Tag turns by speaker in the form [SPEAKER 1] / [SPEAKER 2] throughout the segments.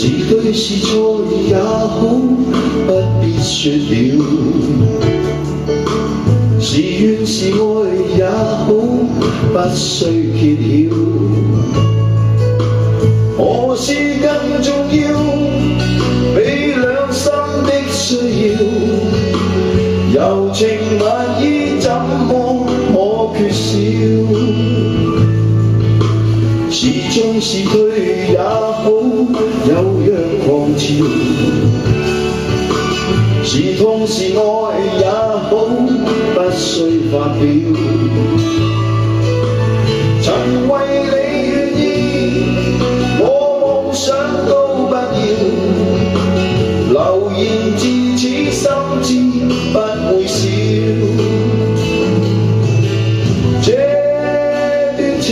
[SPEAKER 1] 是對是錯也好，不必說了。是怨是愛也好，不需揭曉。何事更重要？比兩心的需要。柔情蜜意怎麼可缺少？是進是退也好，有若狂潮。是痛是愛也好，不需發表。曾為你願意，我夢想都不要。流言自此心知不會少。這段情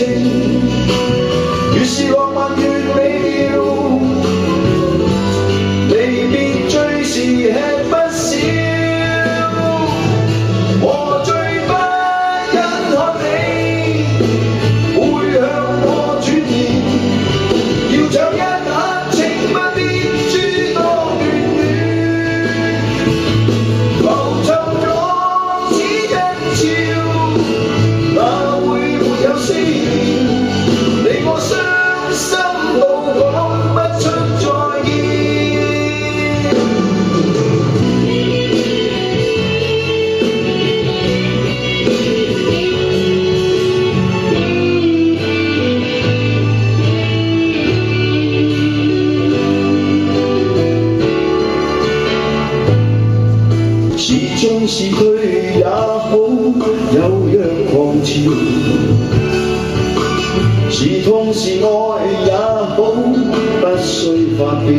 [SPEAKER 1] 越是浪漫越美妙，離別最是吃不消。我最不忍看你會向我轉移，要唱一刻情不變，諸多眷戀，浮沉咗只一朝，哪會沒有思念？你我傷心到講不出再見。是進是退也好，有若狂潮。是痛是愛也好，不需發表。